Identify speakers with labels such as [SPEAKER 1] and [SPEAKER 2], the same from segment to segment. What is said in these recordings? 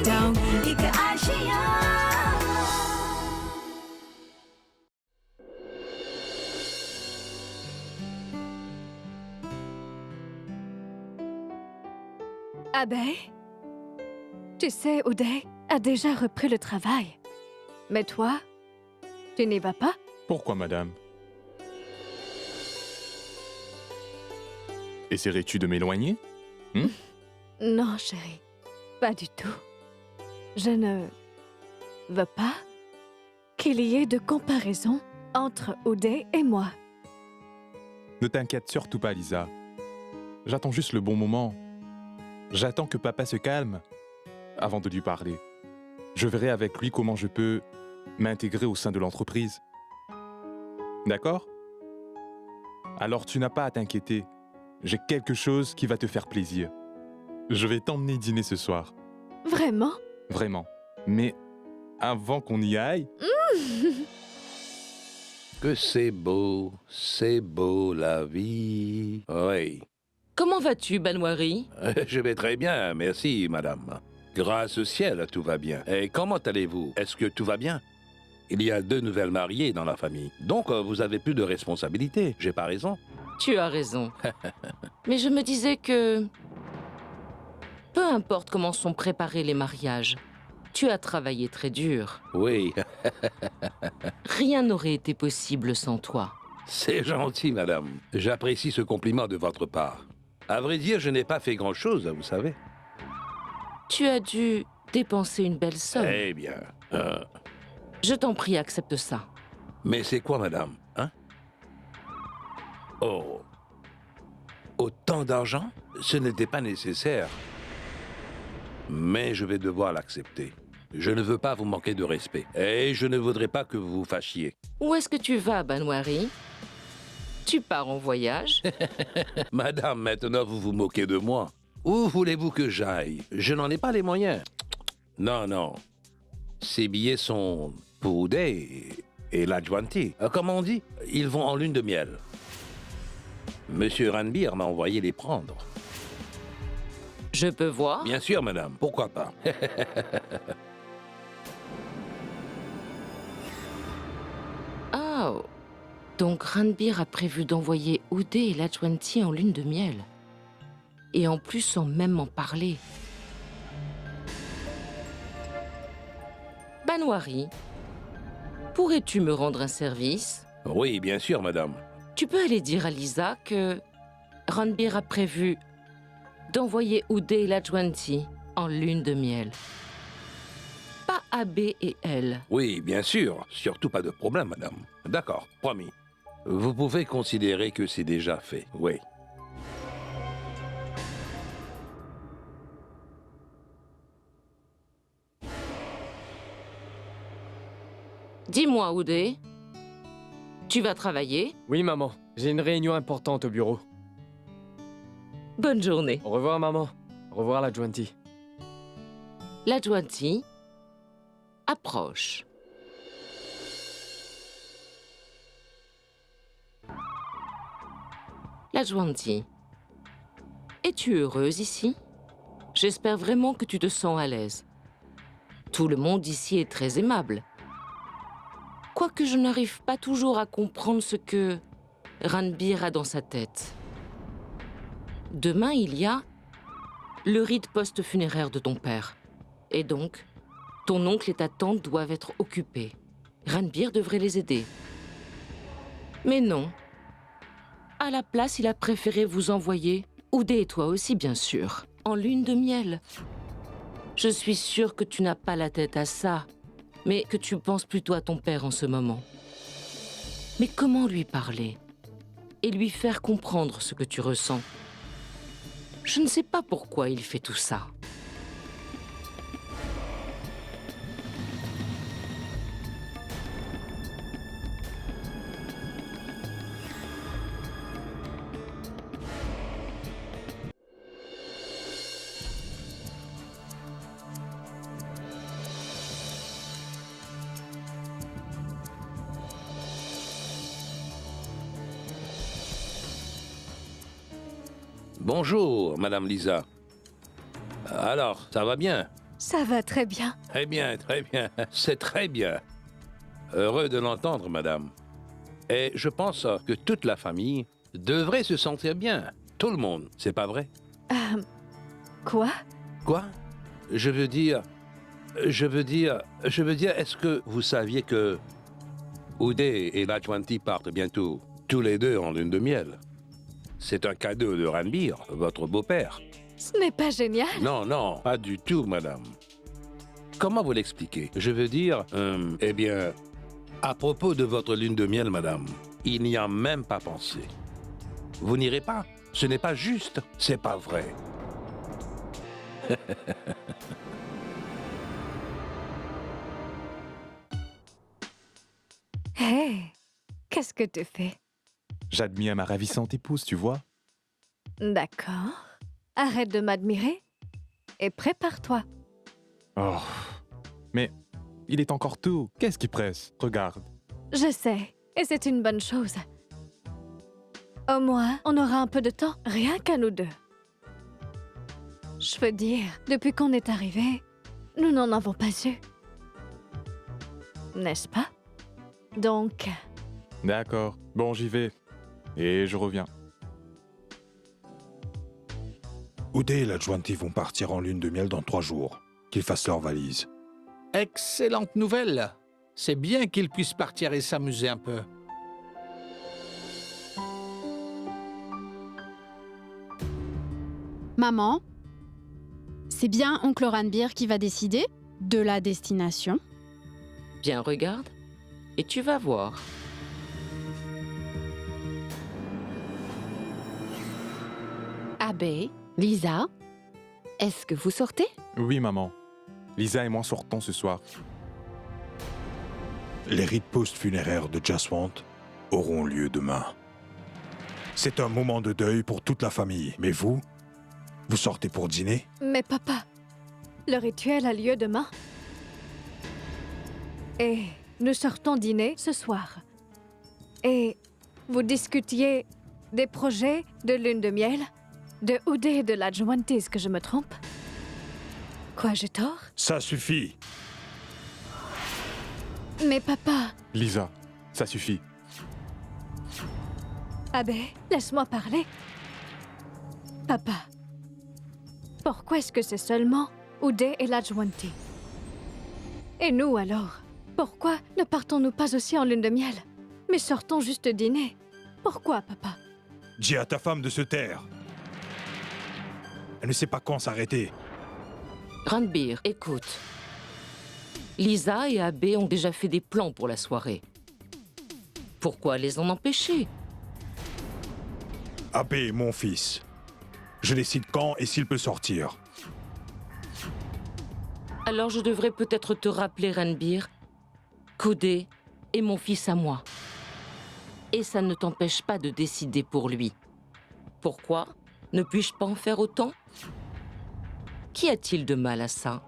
[SPEAKER 1] down एक आशियाँ
[SPEAKER 2] Abeille, tu sais, Uday a déjà repris le travail. Mais toi, tu n'y vas pas?
[SPEAKER 3] Pourquoi, madame? Essaierais-tu de m'éloigner?
[SPEAKER 2] Non, chérie, pas du tout. Je ne veux pas qu'il y ait de comparaison entre Uday et moi.
[SPEAKER 3] Ne t'inquiète surtout pas, Lisa. J'attends juste le bon moment. J'attends que papa se calme avant de lui parler. Je verrai avec lui comment je peux m'intégrer au sein de l'entreprise. D'accord? Alors tu n'as pas à t'inquiéter. J'ai quelque chose qui va te faire plaisir. Je vais t'emmener dîner ce soir.
[SPEAKER 2] Vraiment?
[SPEAKER 3] Vraiment. Mais avant qu'on y aille...
[SPEAKER 4] Que c'est beau la vie. Oui.
[SPEAKER 5] Comment vas-tu, Banwari?
[SPEAKER 4] Je vais très bien, merci, madame. Grâce au ciel, tout va bien. Et comment allez-vous? Est-ce que tout va bien? Il y a 2 nouvelles mariées dans la famille. Donc, vous avez plus de responsabilités. J'ai pas raison?
[SPEAKER 5] Tu as raison. Mais je me disais que... Peu importe comment sont préparés les mariages, tu as travaillé très dur.
[SPEAKER 4] Oui,
[SPEAKER 5] Rien n'aurait été possible sans toi.
[SPEAKER 4] c'est gentil, madame. J'apprécie ce compliment de votre part. À vrai dire, je n'ai pas fait grand-chose, vous savez.
[SPEAKER 5] Tu as dû dépenser une belle somme.
[SPEAKER 4] Eh bien,
[SPEAKER 5] Je t'en prie, accepte ça.
[SPEAKER 4] mais c'est quoi, madame, hein? Oh, autant d'argent? Ce n'était pas nécessaire. Mais je vais devoir l'accepter. Je ne veux pas vous manquer de respect. Et je ne voudrais pas que vous vous fâchiez.
[SPEAKER 5] Où est-ce que tu vas, Banwari? Tu pars en voyage?
[SPEAKER 4] Madame, maintenant vous vous moquez de moi. Où voulez-vous que j'aille? Je n'en ai pas les moyens. Non, non. Ces billets sont pour Uday et la Jwanti. Comme on dit, ils vont en lune de miel. Monsieur Ranbir m'a envoyé les prendre.
[SPEAKER 5] Je peux voir?
[SPEAKER 4] Bien sûr, madame. Pourquoi pas?
[SPEAKER 5] Oh. Donc Ranbir a prévu d'envoyer Uday et Lajwanti en lune de miel. Et en plus sans même m'en parler. Banwari, pourrais-tu me rendre un service?
[SPEAKER 4] Oui, bien sûr, madame.
[SPEAKER 5] Tu peux aller dire à Lisa que Ranbir a prévu d'envoyer Uday et Lajwanti en lune de miel. Pas Abbé et elle.
[SPEAKER 4] Oui, bien sûr. Surtout pas de problème, madame. D'accord, promis. Vous pouvez considérer que c'est déjà fait, oui.
[SPEAKER 5] Dis-moi, Uday, tu vas travailler?
[SPEAKER 6] Oui, maman. J'ai une réunion importante au bureau.
[SPEAKER 5] Bonne journée.
[SPEAKER 6] Au revoir, maman. Au revoir, la Jwanti.
[SPEAKER 5] Lajwanti approche. Lajwanti, es-tu heureuse ici? J'espère vraiment que tu te sens à l'aise. Tout le monde ici est très aimable. Quoique je n'arrive pas toujours à comprendre ce que Ranbir a dans sa tête. Demain, il y a le rite post-funéraire de ton père. Et donc, ton oncle et ta tante doivent être occupés. Ranbir devrait les aider. Mais non. À la place, il a préféré vous envoyer, Uday et toi aussi, bien sûr, en lune de miel. Je suis sûre que tu n'as pas la tête à ça, mais que tu penses plutôt à ton père en ce moment. Mais comment lui parler et lui faire comprendre ce que tu ressens? Je ne sais pas pourquoi il fait tout ça.
[SPEAKER 4] Bonjour, madame Lisa. Alors, ça va bien?
[SPEAKER 2] Ça va très bien.
[SPEAKER 4] Très bien, très bien. C'est très bien. Heureux de l'entendre, madame. Et je pense que toute la famille devrait se sentir bien. Tout le monde, c'est pas vrai?
[SPEAKER 2] Quoi?
[SPEAKER 4] Quoi? Je veux dire, est-ce que vous saviez que Uday et Lajwanti partent bientôt tous les deux en lune de miel? C'est un cadeau de Ranbir, votre beau-père.
[SPEAKER 2] Ce n'est pas génial?
[SPEAKER 4] Non, non, pas du tout, madame. Comment vous l'expliquer? Je veux dire, eh bien, à propos de votre lune de miel, madame, il n'y a même pas pensé. Vous n'irez pas? Ce n'est pas juste, c'est pas vrai.
[SPEAKER 2] Hé, qu'est-ce que tu fais?
[SPEAKER 3] J'admire ma ravissante épouse, tu vois.
[SPEAKER 2] D'accord. Arrête de m'admirer et prépare-toi.
[SPEAKER 3] Oh. Mais il est encore tôt. Qu'est-ce qui presse? Regarde.
[SPEAKER 2] Je sais, et c'est une bonne chose. Au moins, on aura un peu de temps, rien qu'à nous deux. Je veux dire, depuis qu'on est arrivé, nous n'en avons pas eu. N'est-ce pas? Donc,
[SPEAKER 3] D'accord. Bon, j'y vais. Et je reviens.
[SPEAKER 7] Uday et Lajwanti vont partir en lune de miel dans 3 jours. Qu'ils fassent leurs valises.
[SPEAKER 8] Excellente nouvelle. C'est bien qu'ils puissent partir et s'amuser un peu.
[SPEAKER 9] Maman, c'est bien oncle Ranbir qui va décider de la destination.
[SPEAKER 5] Bien, regarde, et tu vas voir.
[SPEAKER 10] Abbé, Lisa, est-ce que vous sortez?
[SPEAKER 3] Oui, maman. Lisa et moi sortons ce soir.
[SPEAKER 7] Les rites post-funéraires de Jaswant auront lieu demain. C'est un moment de deuil pour toute la famille. Mais vous sortez pour dîner?
[SPEAKER 2] mais papa, le rituel a lieu demain. Et nous sortons dîner ce soir. Et vous discutiez des projets de lune de miel, de Uday et de Lajwanti, est-ce que je me trompe? Quoi, j'ai tort?
[SPEAKER 7] Ça suffit.
[SPEAKER 2] Mais papa,
[SPEAKER 3] Lisa, ça suffit.
[SPEAKER 2] Abbé, laisse-moi parler. Papa, pourquoi est-ce que c'est seulement Uday et Lajwanti? Et nous alors? Pourquoi ne partons-nous pas aussi en lune de miel? Mais sortons juste dîner. Pourquoi, papa?
[SPEAKER 7] Dis à ta femme de se taire. Elle ne sait pas quand s'arrêter.
[SPEAKER 5] Ranbir, écoute. Lisa et Abbé ont déjà fait des plans pour la soirée. Pourquoi les en empêcher?
[SPEAKER 7] Abbé est mon fils. Je décide quand et s'il peut sortir.
[SPEAKER 5] Alors je devrais peut-être te rappeler, Ranbir, qu'Uday est mon fils à moi. Et ça ne t'empêche pas de décider pour lui. Pourquoi? Ne puis-je pas en faire autant? Qu'y a-t-il de mal à ça?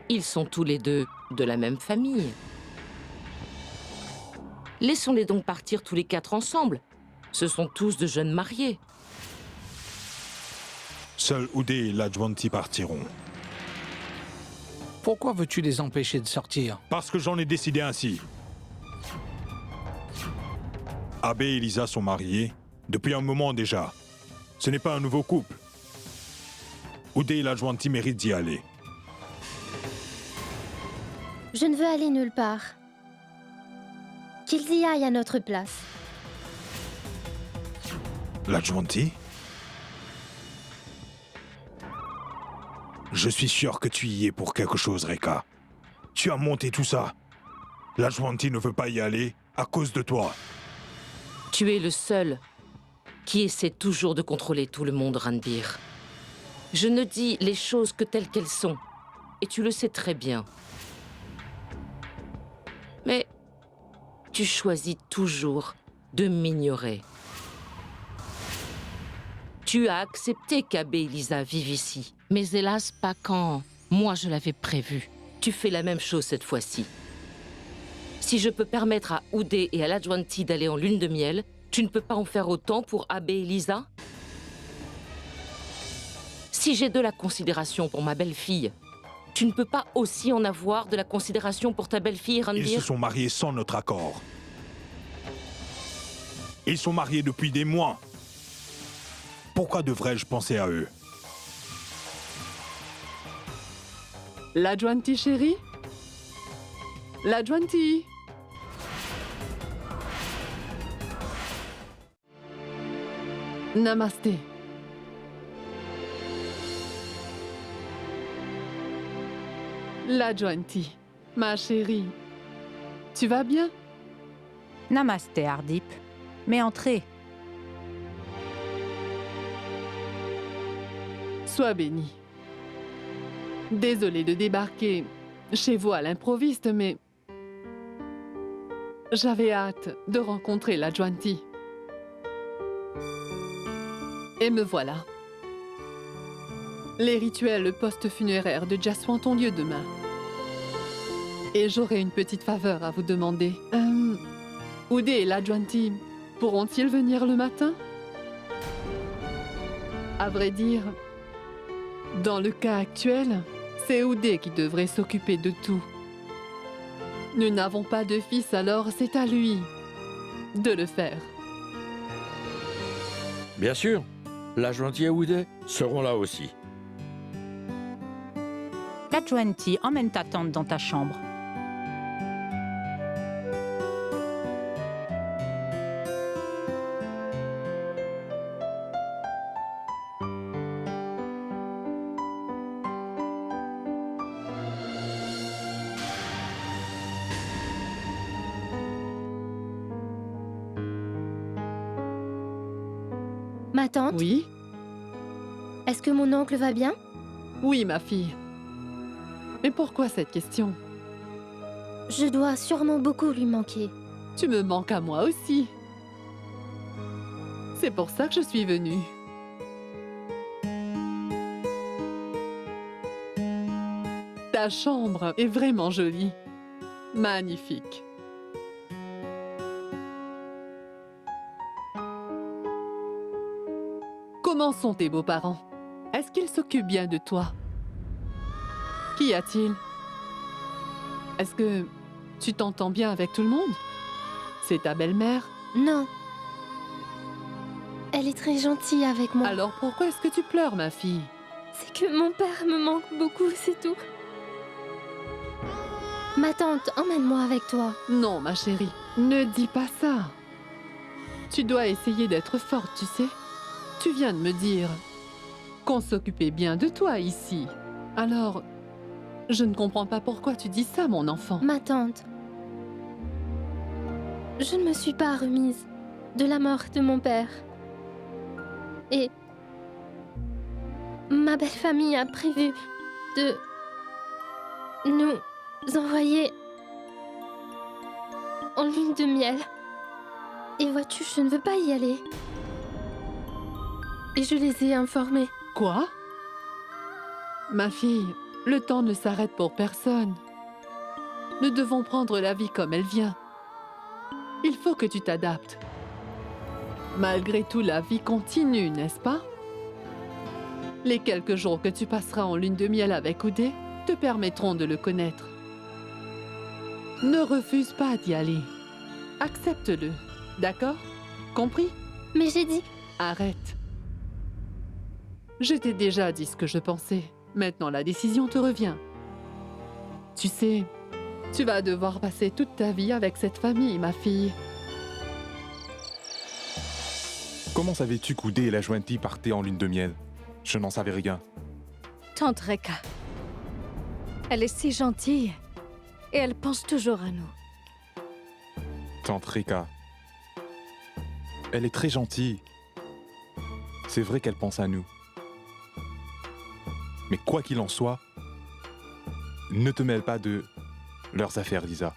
[SPEAKER 5] Ils sont tous les deux de la même famille. Laissons-les donc partir tous les 4 ensemble. Ce sont tous de jeunes mariés.
[SPEAKER 7] Seuls Uday et Lajwanti partiront.
[SPEAKER 8] Pourquoi veux-tu les empêcher de sortir?
[SPEAKER 7] Parce que j'en ai décidé ainsi. Abbé et Lisa sont mariés depuis un moment déjà. Ce n'est pas un nouveau couple. Uday et Lajwanti méritent d'y aller.
[SPEAKER 11] Je ne veux aller nulle part. Qu'ils y aillent à notre place.
[SPEAKER 7] Lajwanti? Je suis sûr que tu y es pour quelque chose, Rekha. Tu as monté tout ça. Lajwanti ne veut pas y aller à cause de toi.
[SPEAKER 5] Tu es le seul qui essaie toujours de contrôler tout le monde, Ranbir. Je ne dis les choses que telles qu'elles sont, et tu le sais très bien. Mais tu choisis toujours de m'ignorer. Tu as accepté qu'Abbé et Lisa vivent ici, mais hélas pas quand moi je l'avais prévu. Tu fais la même chose cette fois-ci. Si je peux permettre à Uday et à Lajwanti d'aller en lune de miel, tu ne peux pas en faire autant pour Abbé et Lisa? Si j'ai de la considération pour ma belle-fille, Tu ne peux pas aussi en avoir de la considération pour ta belle-fille,
[SPEAKER 7] Ils se
[SPEAKER 5] Ranbir?
[SPEAKER 7] sont mariés sans notre accord. Ils sont mariés depuis des mois. Pourquoi devrais-je penser à eux?
[SPEAKER 12] La Juanti chérie? La Juanti? Namasté. La Juanti, ma chérie. Tu vas bien?
[SPEAKER 13] Namasté, Ardip. Mais entrez.
[SPEAKER 12] Sois béni. Désolée de débarquer chez vous à l'improviste, mais j'avais hâte de rencontrer la Juanti. Et me voilà. Les rituels post-funéraires de Jaswant ont lieu demain. Et j'aurai une petite faveur à vous demander. Oudé et la Juanti pourront-ils venir le matin? À vrai dire, dans le cas actuel, c'est Oudé qui devrait s'occuper de tout. Nous n'avons pas de fils, alors c'est à lui de le faire.
[SPEAKER 14] Bien sûr, la Juanti et Oudé seront là aussi.
[SPEAKER 13] La Juanti, emmène ta tante dans ta chambre.
[SPEAKER 11] Ma tante?
[SPEAKER 12] Oui?
[SPEAKER 11] Est-ce que mon oncle va bien?
[SPEAKER 12] Oui, ma fille. Mais pourquoi cette question?
[SPEAKER 11] Je dois sûrement beaucoup lui manquer.
[SPEAKER 12] Tu me manques à moi aussi. C'est pour ça que je suis venue. Ta chambre est vraiment jolie. Magnifique. Comment sont tes beaux-parents? Est-ce qu'ils s'occupent bien de toi? Qu'y a-t-il? Est-ce que tu t'entends bien avec tout le monde? C'est ta belle-mère?
[SPEAKER 11] Non. Elle est très gentille avec moi.
[SPEAKER 12] Alors pourquoi est-ce que tu pleures, ma fille?
[SPEAKER 11] C'est que mon père me manque beaucoup, c'est tout. Ma tante, emmène-moi avec toi.
[SPEAKER 12] Non, ma chérie, ne dis pas ça. Tu dois essayer d'être forte, tu sais. Tu viens de me dire qu'on s'occupait bien de toi ici. Alors, je ne comprends pas pourquoi tu dis ça, mon enfant.
[SPEAKER 11] Ma tante, je ne me suis pas remise de la mort de mon père. Et ma belle famille a prévu de nous envoyer en lune de miel. Et vois-tu, je ne veux pas y aller. Et je les ai informés.
[SPEAKER 12] Quoi? Ma fille, le temps ne s'arrête pour personne. Nous devons prendre la vie comme elle vient. Il faut que tu t'adaptes. Malgré tout, la vie continue, n'est-ce pas? Les quelques jours que tu passeras en lune de miel avec Oudé te permettront de le connaître. Ne refuse pas d'y aller. Accepte-le, d'accord? Compris?
[SPEAKER 11] Mais j'ai dit...
[SPEAKER 12] Arrête. Je t'ai déjà dit ce que je pensais. Maintenant, la décision te revient. Tu sais, tu vas devoir passer toute ta vie avec cette famille, ma fille.
[SPEAKER 3] Comment savais-tu qu'Oudé et la Juanti partaient en lune de miel? Je n'en savais rien.
[SPEAKER 2] Tante Reka. Elle est si gentille. Et elle pense toujours à nous.
[SPEAKER 3] Tante Reka. Elle est très gentille. C'est vrai qu'elle pense à nous. Mais quoi qu'il en soit, ne te mêle pas de leurs affaires, Lisa.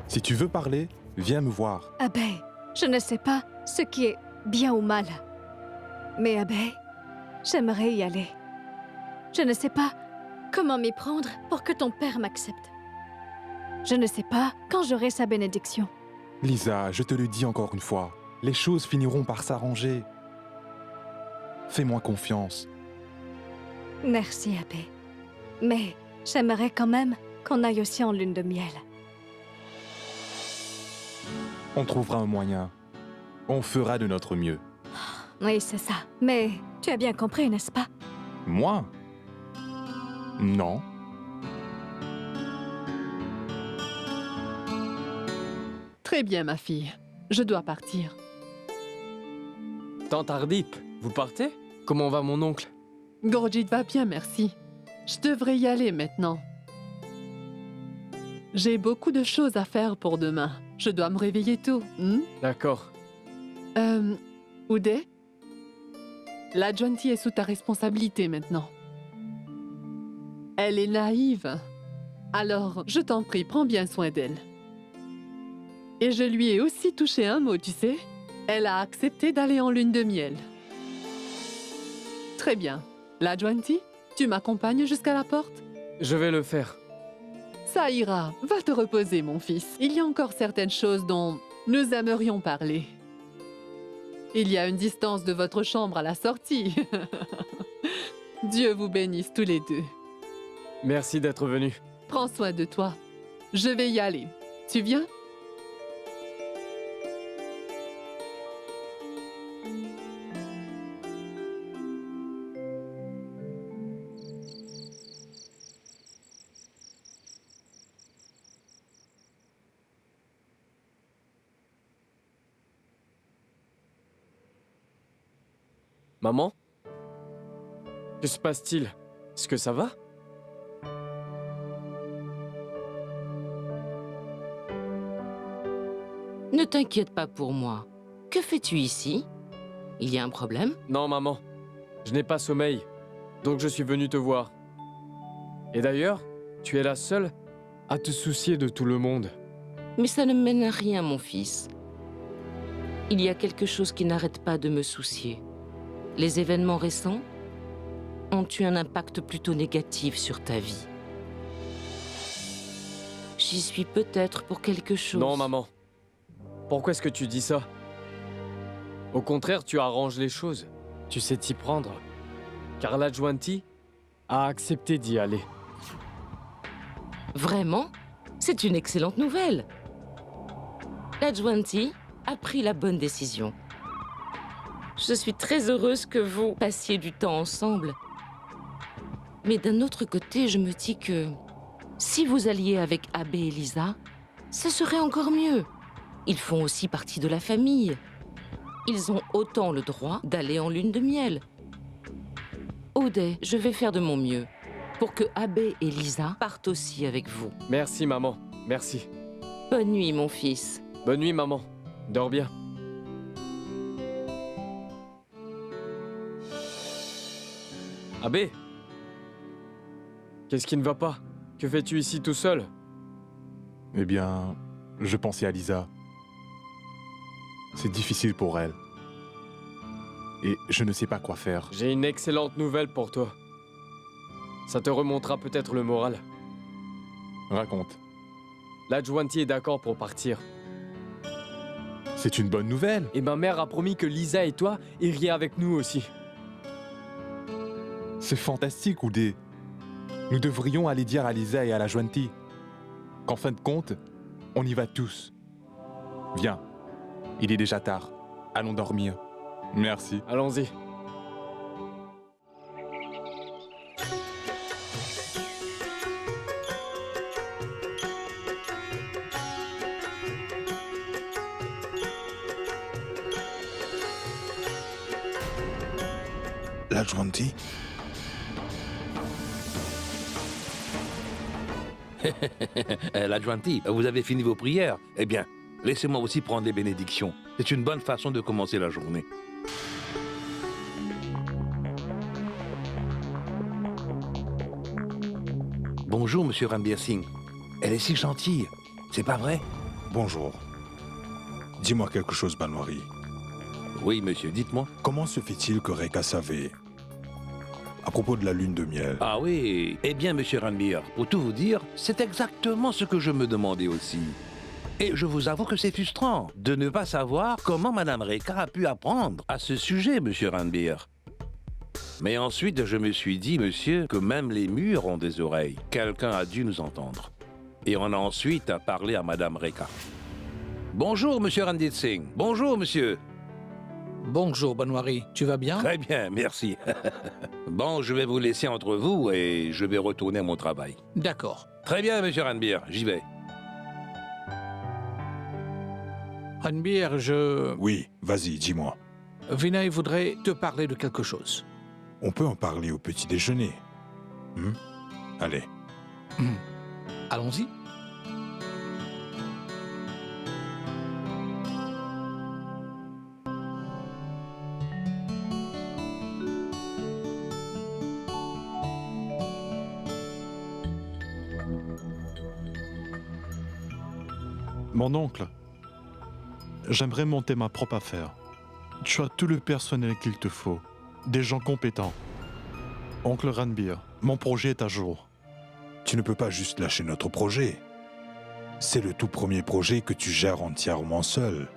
[SPEAKER 3] Si tu veux parler, viens me voir.
[SPEAKER 2] Abbé, je ne sais pas ce qui est bien ou mal. Mais Abbé, j'aimerais y aller. Je ne sais pas comment m'y prendre pour que ton père m'accepte. Je ne sais pas quand j'aurai sa bénédiction.
[SPEAKER 3] Lisa, je te le dis encore une fois, les choses finiront par s'arranger. Fais-moi confiance.
[SPEAKER 2] Merci, Abbé. Mais j'aimerais quand même qu'on aille aussi en lune de miel.
[SPEAKER 3] On trouvera un moyen. On fera de notre mieux.
[SPEAKER 2] Oui, c'est ça. Mais tu as bien compris, n'est-ce pas?
[SPEAKER 3] Moi? Non.
[SPEAKER 12] Très bien, ma fille. Je dois partir.
[SPEAKER 6] Tante Ardip, vous partez? Comment va mon oncle?
[SPEAKER 12] Gurjit va bien, merci. Je devrais y aller maintenant. J'ai beaucoup de choses à faire pour demain. Je dois me réveiller tôt.
[SPEAKER 6] D'accord.
[SPEAKER 12] Uday? La Juanti est sous ta responsabilité maintenant. Elle est naïve. Alors, je t'en prie, prends bien soin d'elle. Et je lui ai aussi touché un mot, tu sais. Elle a accepté d'aller en lune de miel. Très bien. La Juanti, tu m'accompagnes jusqu'à la porte?
[SPEAKER 6] Je vais le faire.
[SPEAKER 12] Ça ira. Va te reposer, mon fils. Il y a encore certaines choses dont nous aimerions parler. Il y a une distance de votre chambre à la sortie. Dieu vous bénisse tous les deux.
[SPEAKER 6] Merci d'être venu.
[SPEAKER 12] Prends soin de toi. Je vais y aller. Tu viens?
[SPEAKER 6] Maman? Que se passe-t-il? Est-ce que ça va?
[SPEAKER 5] Ne t'inquiète pas pour moi. Que fais-tu ici? Il y a un problème?
[SPEAKER 6] Non, maman. Je n'ai pas sommeil. Donc je suis venu te voir. Et d'ailleurs, tu es la seule à te soucier de tout le monde.
[SPEAKER 5] Mais ça ne mène à rien, mon fils. Il y a quelque chose qui n'arrête pas de me soucier. Les événements récents ont eu un impact plutôt négatif sur ta vie. J'y suis peut-être pour quelque chose.
[SPEAKER 6] Non, maman. Pourquoi est-ce que tu dis ça? Au contraire, tu arranges les choses. Tu sais t'y prendre. Car la Juanti a accepté d'y aller.
[SPEAKER 5] Vraiment? C'est une excellente nouvelle. La Juanti a pris la bonne décision. Je suis très heureuse que vous passiez du temps ensemble. Mais d'un autre côté, je me dis que si vous alliez avec Abbé et Lisa, ce serait encore mieux. Ils font aussi partie de la famille. Ils ont autant le droit d'aller en lune de miel. Uday, je vais faire de mon mieux pour que Abbé et Lisa partent aussi avec vous.
[SPEAKER 6] Merci, maman. Merci.
[SPEAKER 5] Bonne nuit, mon fils.
[SPEAKER 6] Bonne nuit, maman. Dors bien. Abbé? Qu'est-ce qui ne va pas? Que fais-tu ici tout seul?
[SPEAKER 3] Eh bien, je pensais à Lisa. C'est difficile pour elle. Et je ne sais pas quoi faire.
[SPEAKER 6] J'ai une excellente nouvelle pour toi. Ça te remontera peut-être le moral.
[SPEAKER 3] Raconte.
[SPEAKER 6] La Juanti est d'accord pour partir.
[SPEAKER 3] C'est une bonne nouvelle.
[SPEAKER 6] Et ma mère a promis que Lisa et toi iriez avec nous aussi.
[SPEAKER 3] C'est fantastique, Uday. Nous devrions aller dire à Lisa et à la Juanti qu'en fin de compte, on y va tous. Viens, il est déjà tard. Allons dormir. Merci.
[SPEAKER 6] Allons-y.
[SPEAKER 7] La Juanti?
[SPEAKER 4] La Juanti, vous avez fini vos prières? Eh bien, laissez-moi aussi prendre les bénédictions. C'est une bonne façon de commencer la journée. Bonjour, monsieur Ranbir Singh. Elle est si gentille. C'est pas vrai?
[SPEAKER 7] Bonjour. Dis-moi quelque chose, Banwari.
[SPEAKER 4] Oui, monsieur, dites-moi.
[SPEAKER 7] Comment se fait-il que Rekha savait à propos de la lune de miel?
[SPEAKER 4] Ah oui, eh bien, monsieur Ranbir, pour tout vous dire, c'est exactement ce que je me demandais aussi. Et je vous avoue que c'est frustrant de ne pas savoir comment madame Rekha a pu apprendre à ce sujet, monsieur Ranbir. Mais ensuite, je me suis dit, monsieur, que même les murs ont des oreilles. Quelqu'un a dû nous entendre. Et on a ensuite parlé à Madame Rekha. Bonjour, monsieur Ranjit Singh. Bonjour, monsieur.
[SPEAKER 8] Bonjour, Banwari. Tu vas bien?
[SPEAKER 4] Très bien, merci. Bon, je vais vous laisser entre vous et je vais retourner à mon travail.
[SPEAKER 8] D'accord.
[SPEAKER 4] Très bien, monsieur Ranbir, j'y vais.
[SPEAKER 8] Ranbir,
[SPEAKER 7] Oui, vas-y, dis-moi.
[SPEAKER 8] Vinay voudrait te parler de quelque chose.
[SPEAKER 7] On peut en parler au petit déjeuner. Allez.
[SPEAKER 8] Allons-y.
[SPEAKER 15] Mon oncle, j'aimerais monter ma propre affaire. Tu as tout le personnel qu'il te faut, des gens compétents. Oncle Ranbir, mon projet est à jour.
[SPEAKER 7] Tu ne peux pas juste lâcher notre projet. C'est le tout premier projet que tu gères entièrement seul.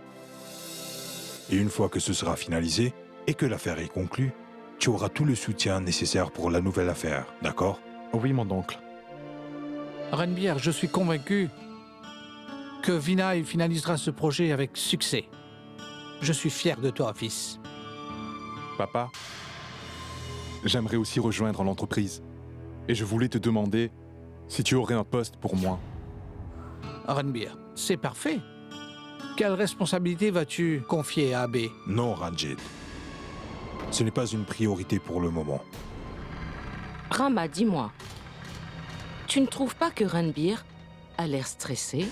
[SPEAKER 7] Et une fois que ce sera finalisé et que l'affaire est conclue, tu auras tout le soutien nécessaire pour la nouvelle affaire, d'accord?
[SPEAKER 15] Oui, mon oncle.
[SPEAKER 8] Ranbir, je suis convaincu que Vinay finalisera ce projet avec succès. Je suis fier de toi, fils.
[SPEAKER 3] Papa, j'aimerais aussi rejoindre l'entreprise. Et je voulais te demander si tu aurais un poste pour moi.
[SPEAKER 8] Ranbir, c'est parfait. Quelle responsabilité vas-tu confier à Abbé?
[SPEAKER 7] Non, Ranjit. Ce n'est pas une priorité pour le moment.
[SPEAKER 5] Rama, dis-moi, tu ne trouves pas que Ranbir a l'air stressé?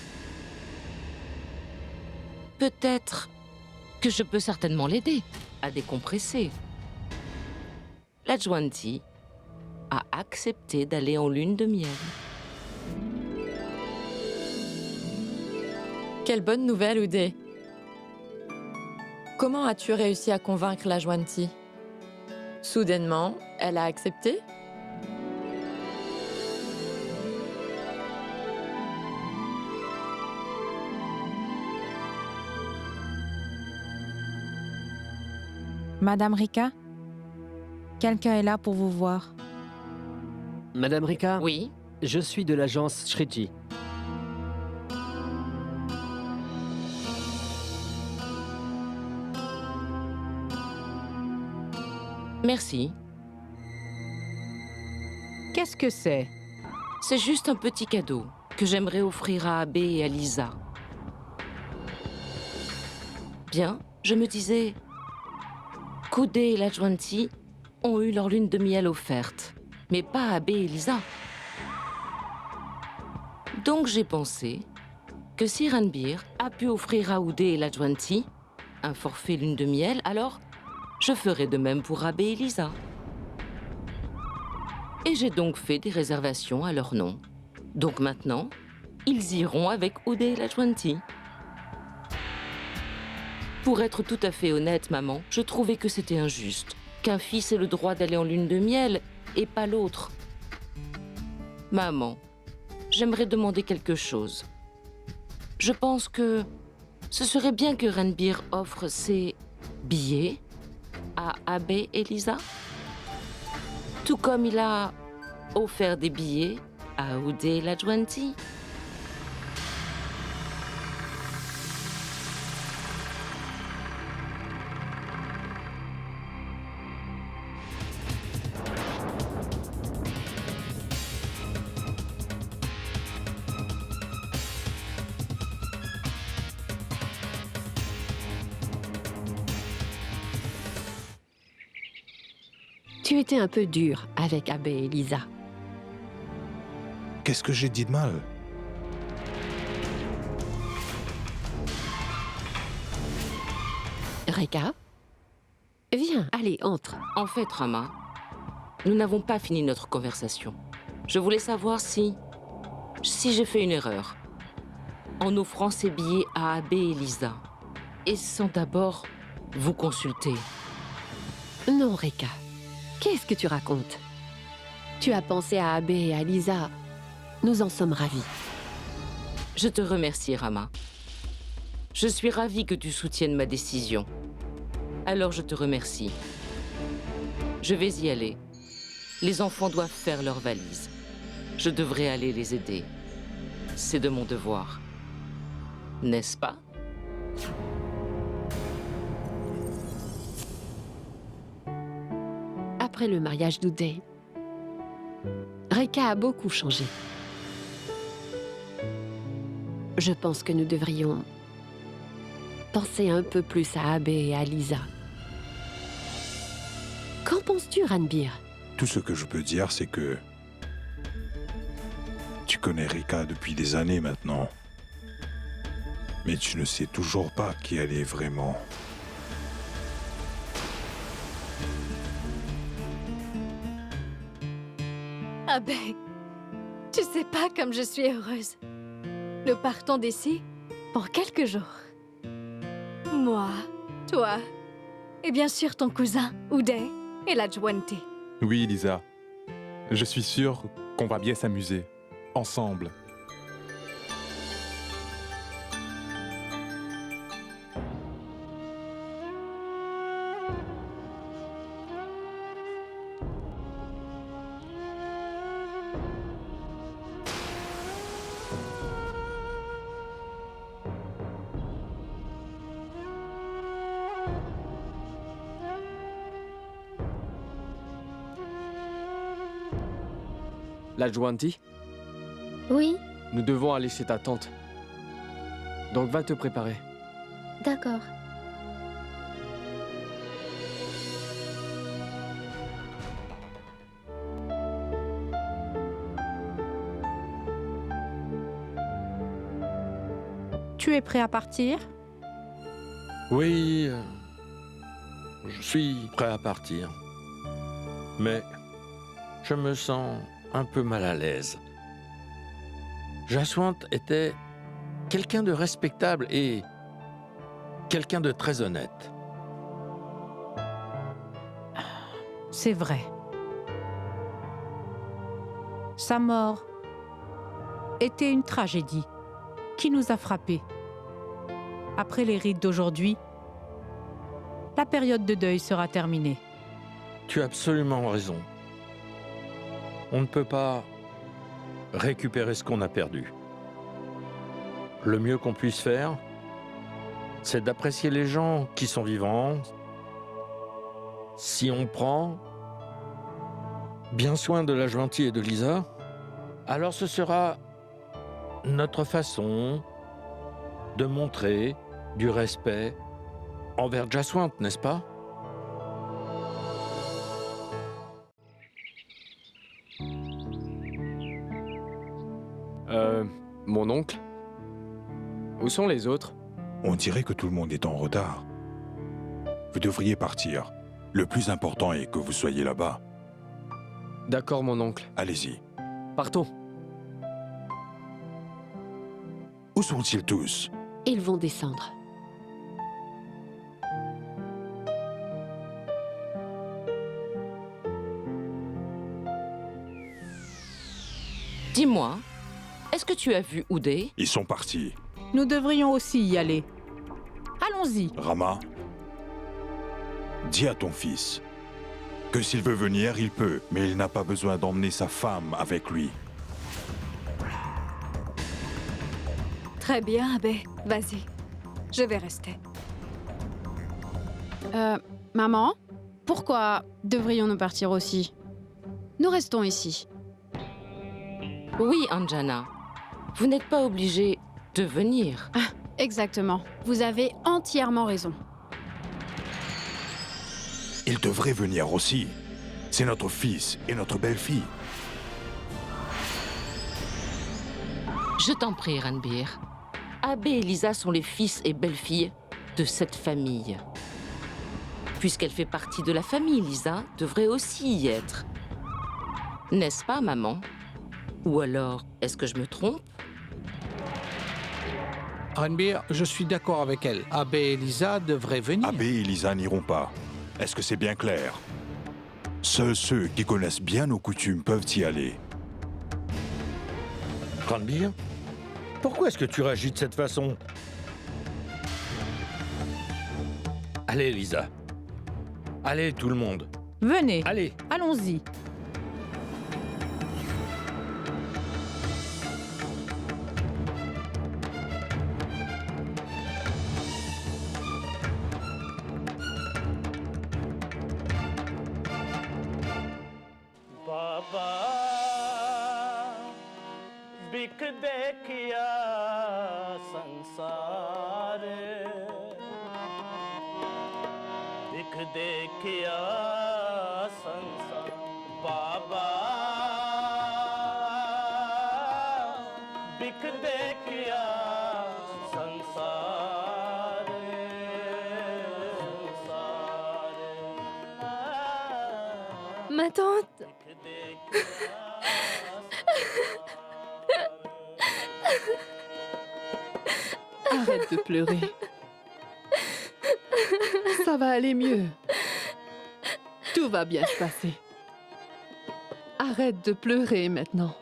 [SPEAKER 5] Peut-être que je peux certainement l'aider à décompresser. L'Adjwanti a accepté d'aller en lune de miel.
[SPEAKER 16] Quelle bonne nouvelle, Uday. Comment as-tu réussi à convaincre la Jwanti? Soudainement, elle a accepté?
[SPEAKER 13] Madame Rika, quelqu'un est là pour vous voir.
[SPEAKER 17] Madame Rika?
[SPEAKER 5] Oui?
[SPEAKER 17] Je suis de l'agence Shriji.
[SPEAKER 5] Merci.
[SPEAKER 10] Qu'est-ce que c'est?
[SPEAKER 5] C'est juste un petit cadeau que j'aimerais offrir à Abbé et à Lisa. Bien, je me disais qu'Uday et l'Adjwanti ont eu leur lune de miel offerte, mais pas Abbé et Lisa. Donc j'ai pensé que si Ranbir a pu offrir à Uday et l'Adjwanti un forfait lune de miel, alors je ferai de même pour Abbé et Lisa. Et j'ai donc fait des réservations à leur nom. Donc maintenant, ils iront avec Uday et l'Adjwanti. Pour être tout à fait honnête, maman, je trouvais que c'était injuste, qu'un fils ait le droit d'aller en lune de miel et pas l'autre. Maman, j'aimerais demander quelque chose. Je pense que ce serait bien que Ranbir offre ses billets à Abbé et Lisa, tout comme il a offert des billets à Uday et l'Adjwanti.
[SPEAKER 10] Tu étais un peu dur avec Abbé et Lisa.
[SPEAKER 7] Qu'est-ce que j'ai dit de mal?
[SPEAKER 10] Rika? Viens, allez, entre.
[SPEAKER 5] En fait, Rama, nous n'avons pas fini notre conversation. Je voulais savoir si j'ai fait une erreur en offrant ces billets à Abbé et Lisa, et sans d'abord vous consulter.
[SPEAKER 10] Non, Rika. Qu'est-ce que tu racontes? Tu as pensé à Abbé et à Lisa. Nous en sommes ravis.
[SPEAKER 5] Je te remercie, Rama. Je suis ravie que tu soutiennes ma décision. Alors je te remercie. Je vais y aller. Les enfants doivent faire leurs valises. Je devrais aller les aider. C'est de mon devoir. N'est-ce pas?
[SPEAKER 10] Après le mariage d'Uday, Reka a beaucoup changé. Je pense que nous devrions penser un peu plus à Abe et à Lisa. Qu'en penses-tu, Ranbir?
[SPEAKER 7] Tout ce que je peux dire, c'est que tu connais Rika depuis des années maintenant. Mais tu ne sais toujours pas qui elle est vraiment.
[SPEAKER 2] Ah ben, tu sais pas comme je suis heureuse. Nous partons d'ici pour quelques jours. Moi, toi, et bien sûr ton cousin, Uday, et la Jwanti.
[SPEAKER 3] Oui, Lisa. Je suis sûr qu'on va bien s'amuser. Ensemble.
[SPEAKER 6] La Jwanti,
[SPEAKER 11] Oui,
[SPEAKER 6] nous devons aller chez ta tante. Donc va te préparer.
[SPEAKER 11] d'accord.
[SPEAKER 13] Tu es prêt à partir?
[SPEAKER 14] Oui, je suis prêt à partir. Mais je me sens un peu mal à l'aise. Jaswant était quelqu'un de respectable et quelqu'un de très honnête.
[SPEAKER 13] C'est vrai. Sa mort était une tragédie qui nous a frappés. Après les rites d'aujourd'hui, la période de deuil sera terminée.
[SPEAKER 14] Tu as absolument raison. On ne peut pas récupérer ce qu'on a perdu. Le mieux qu'on puisse faire, c'est d'apprécier les gens qui sont vivants. Si on prend bien soin de la Jwanti et de Lisa, alors ce sera notre façon de montrer du respect envers Jaswant, n'est-ce pas?
[SPEAKER 6] Mon oncle? Où sont les autres?
[SPEAKER 7] On dirait que tout le monde est en retard. Vous devriez partir. Le plus important est que vous soyez là-bas.
[SPEAKER 6] D'accord, mon oncle.
[SPEAKER 7] Allez-y.
[SPEAKER 6] Partons.
[SPEAKER 7] Où sont-ils tous?
[SPEAKER 10] Ils vont descendre.
[SPEAKER 5] Dis-moi, est-ce que tu as vu Uday?
[SPEAKER 7] Ils sont partis.
[SPEAKER 13] Nous devrions aussi y aller. Allons-y.
[SPEAKER 7] Rama, dis à ton fils que s'il veut venir, il peut, mais il n'a pas besoin d'emmener sa femme avec lui.
[SPEAKER 2] Très bien, Abe. Vas-y. Je vais rester.
[SPEAKER 9] Maman, pourquoi devrions-nous partir aussi? Nous restons ici.
[SPEAKER 5] Oui, Anjana. Vous n'êtes pas obligé de venir.
[SPEAKER 9] Ah, exactement. Vous avez entièrement raison.
[SPEAKER 7] Il devrait venir aussi. C'est notre fils et notre belle-fille.
[SPEAKER 5] Je t'en prie, Ranbir. Abe et Lisa sont les fils et belles-filles de cette famille. Puisqu'elle fait partie de la famille, Lisa devrait aussi y être. N'est-ce pas, maman? Ou alors, est-ce que je me trompe?
[SPEAKER 8] Ranbir, je suis d'accord avec elle. Abe et Lisa devraient venir.
[SPEAKER 7] Abe et Lisa n'iront pas. Est-ce que c'est bien clair? Seuls ceux qui connaissent bien nos coutumes peuvent y aller.
[SPEAKER 14] Ranbir, pourquoi est-ce que tu réagis de cette façon? Allez, Lisa. Allez, tout le monde.
[SPEAKER 13] Venez.
[SPEAKER 14] Allez.
[SPEAKER 13] Allons-y.
[SPEAKER 18] बाबा बिक देखिया संसार बिक देखिया संसार बाबा बिक देखिया संसार
[SPEAKER 11] Ma tante.
[SPEAKER 12] Arrête de pleurer. Ça va aller mieux. Tout va bien se passer. Arrête de pleurer maintenant.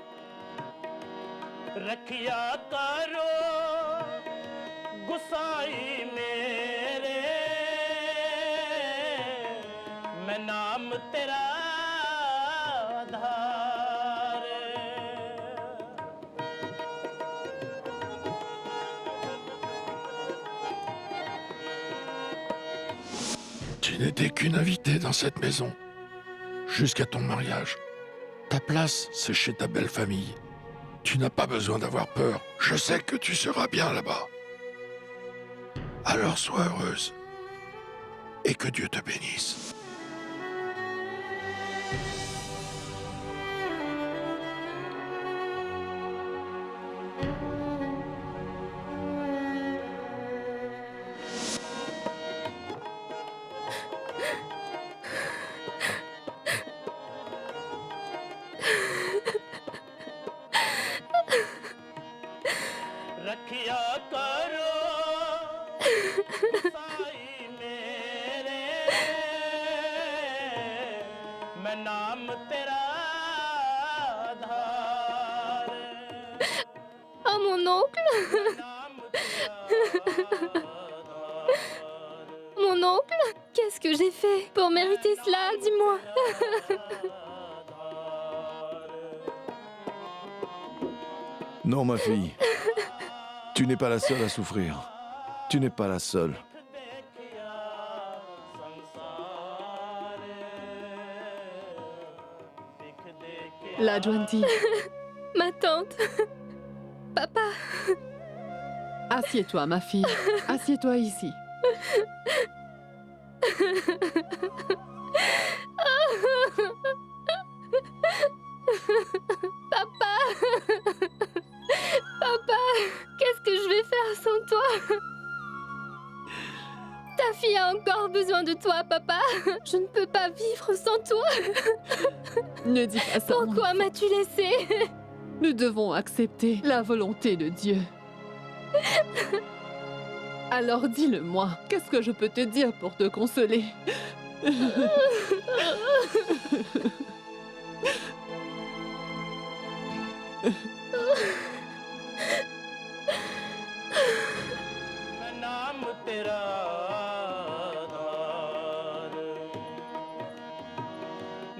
[SPEAKER 18] रखिया करो गुसाई मेरे मैं नाम तेरा आधार
[SPEAKER 19] Tu n'étais qu'une invitée dans cette maison, jusqu'à ton mariage. Ta place, c'est chez ta belle famille. Tu n'as pas besoin d'avoir peur. Je sais que tu seras bien là-bas. Alors sois heureuse. Et que Dieu te bénisse.
[SPEAKER 18] रखिया करो गुसाई मेरे मैं नाम तेरा आधार
[SPEAKER 11] Oh mon oncle. Mon oncle, qu'est-ce que j'ai fait pour mériter cela, dis-moi.
[SPEAKER 20] Non, ma fille. Tu n'es pas la seule à souffrir. Tu n'es pas la seule.
[SPEAKER 12] La Juanti.
[SPEAKER 11] Ma tante. Papa.
[SPEAKER 12] Assieds-toi, ma fille. Assieds-toi ici.
[SPEAKER 11] Papa. Papa, qu'est-ce que je vais faire sans toi? Ta fille a encore besoin de toi, papa. Je ne peux pas vivre sans toi.
[SPEAKER 12] Ne dis pas ça.
[SPEAKER 11] Pourquoi m'as-tu laissé?
[SPEAKER 12] Nous devons accepter la volonté de Dieu. Alors dis-le-moi, qu'est-ce que je peux te dire pour te consoler?
[SPEAKER 18] मैं नाम तेरा आधार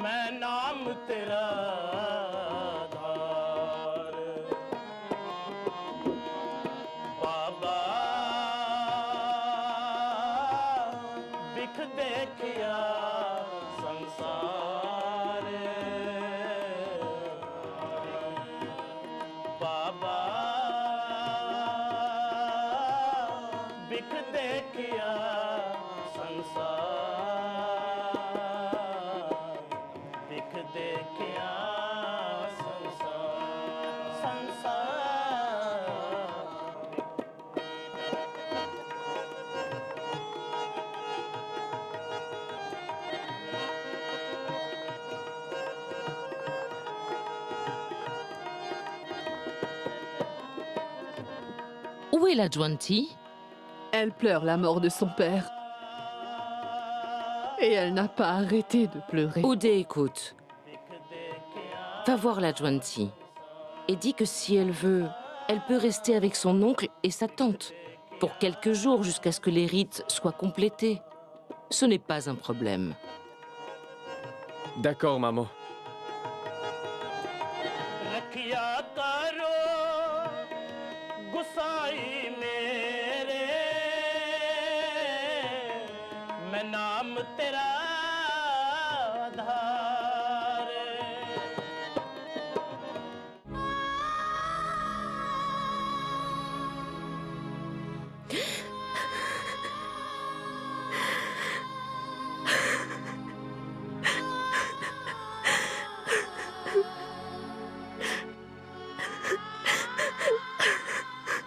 [SPEAKER 18] मैं नाम तेरा आधार बाबा बिख देखिया संसार बाबा बिख देखिया संसार बिख देखिया संसार
[SPEAKER 5] Où est la Juanti?
[SPEAKER 12] Elle pleure la mort de son père. Et elle n'a pas arrêté de pleurer.
[SPEAKER 5] Odé, écoute. Va voir la Juanti et dis que si elle veut, elle peut rester avec son oncle et sa tante pour quelques jours jusqu'à ce que les rites soient complétés. Ce n'est pas un problème.
[SPEAKER 6] D'accord, maman.
[SPEAKER 18] रखिया करो गुसाई मेरे मैं नाम तेरा आधार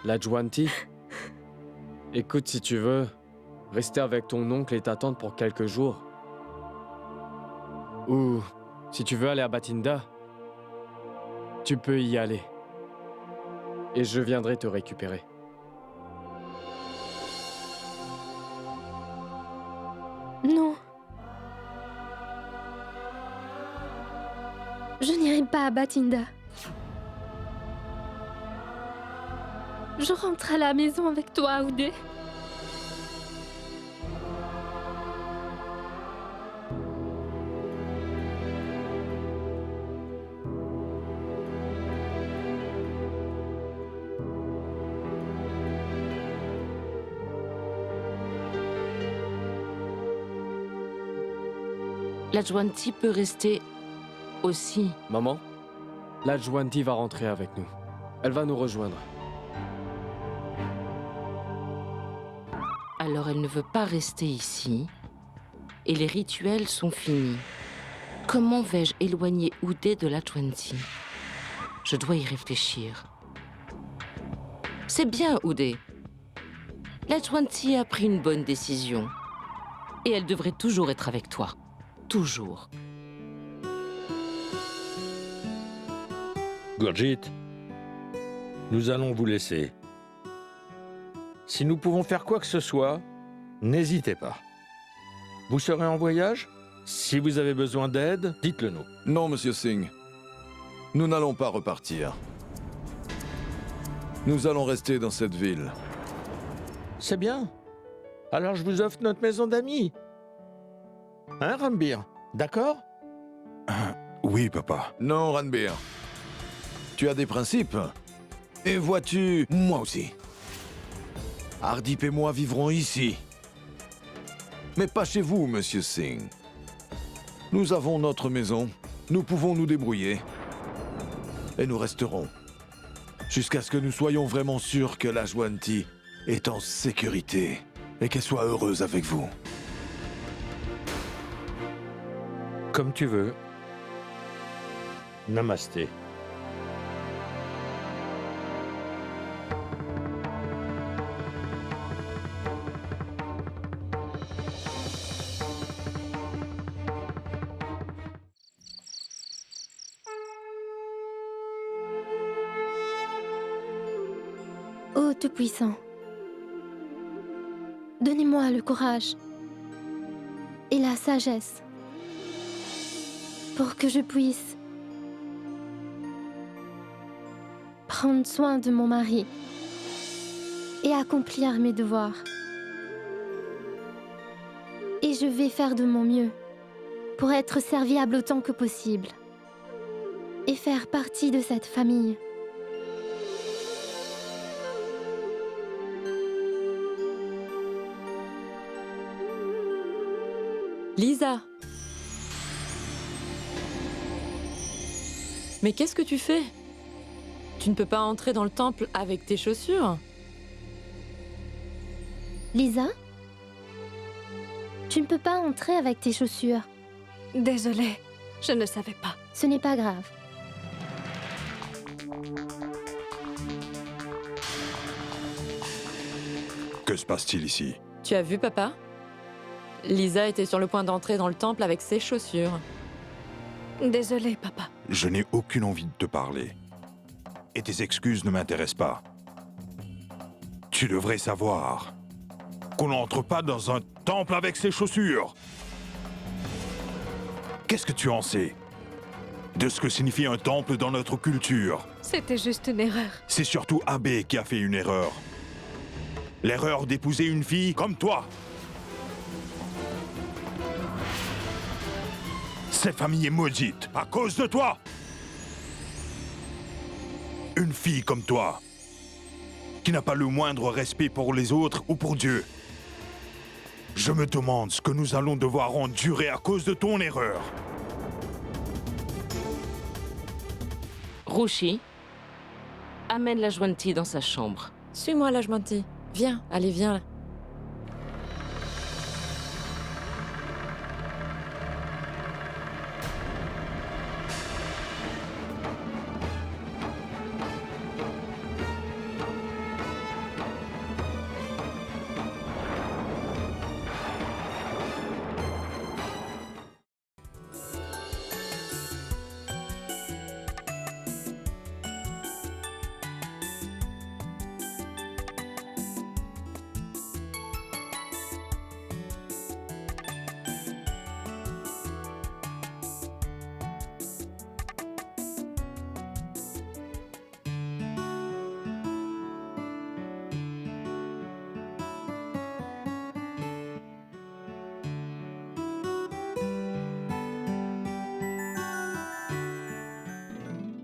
[SPEAKER 6] La Juanti, écoute, si tu veux, rester avec ton oncle et ta tante pour quelques jours. Ou, si tu veux aller à Bathinda, tu peux y aller. Et je viendrai te récupérer.
[SPEAKER 11] Non. Je n'irai pas à Bathinda. Je rentre à la maison avec toi, Oudé.
[SPEAKER 5] La Juanti peut rester aussi.
[SPEAKER 6] Maman, la Juanti va rentrer avec nous. Elle va nous rejoindre.
[SPEAKER 5] Alors elle ne veut pas rester ici. Et les rituels sont finis. Comment vais-je éloigner Oudé de la Juanti? Je dois y réfléchir. C'est bien, Oudé. La Juanti a pris une bonne décision. Et elle devrait toujours être avec toi. Toujours.
[SPEAKER 14] Gurjit, nous allons vous laisser. Si nous pouvons faire quoi que ce soit, n'hésitez pas. Vous serez en voyage? Si vous avez besoin d'aide, dites-le nous.
[SPEAKER 20] Non, monsieur Singh. Nous n'allons pas repartir. Nous allons rester dans cette ville.
[SPEAKER 14] C'est bien. Alors je vous offre notre maison d'amis. Hein, Ranbir? D'accord?
[SPEAKER 7] Oui, papa.
[SPEAKER 20] Non, Ranbir. Tu as des principes. Et vois-tu, moi aussi. Hardip et moi vivrons ici. Mais pas chez vous, monsieur Singh. Nous avons notre maison. Nous pouvons nous débrouiller. Et nous resterons. Jusqu'à ce que nous soyons vraiment sûrs que la Juanti est en sécurité. Et qu'elle soit heureuse avec vous.
[SPEAKER 14] Comme tu veux. Namasté.
[SPEAKER 11] Ô Tout-Puissant, donnez-moi le courage et la sagesse pour que je puisse prendre soin de mon mari et accomplir mes devoirs. Et je vais faire de mon mieux pour être serviable autant que possible et faire partie de cette famille.
[SPEAKER 16] Lisa! Mais qu'est-ce que tu fais? Tu ne peux pas entrer dans le temple avec tes chaussures?
[SPEAKER 11] Lisa? Tu ne peux pas entrer avec tes chaussures.
[SPEAKER 2] Désolée, je ne savais pas.
[SPEAKER 11] Ce n'est pas grave.
[SPEAKER 7] Que se passe-t-il ici?
[SPEAKER 16] Tu as vu, papa? Lisa était sur le point d'entrer dans le temple avec ses chaussures.
[SPEAKER 2] Désolée, papa.
[SPEAKER 7] Je n'ai aucune envie de te parler. Et tes excuses ne m'intéressent pas. Tu devrais savoir qu'on n'entre pas dans un temple avec ses chaussures. Qu'est-ce que tu en sais de ce que signifie un temple dans notre culture?
[SPEAKER 2] C'était juste une erreur.
[SPEAKER 7] C'est surtout Abbé qui a fait une erreur. L'erreur d'épouser une fille comme toi. Cette famille est maudite à cause de toi. Une fille comme toi, qui n'a pas le moindre respect pour les autres ou pour Dieu. Je me demande ce que nous allons devoir endurer à cause de ton erreur.
[SPEAKER 5] Roshi, amène la Lajwanti dans sa chambre.
[SPEAKER 16] Suis-moi, Lajwanti. Viens, allez, viens.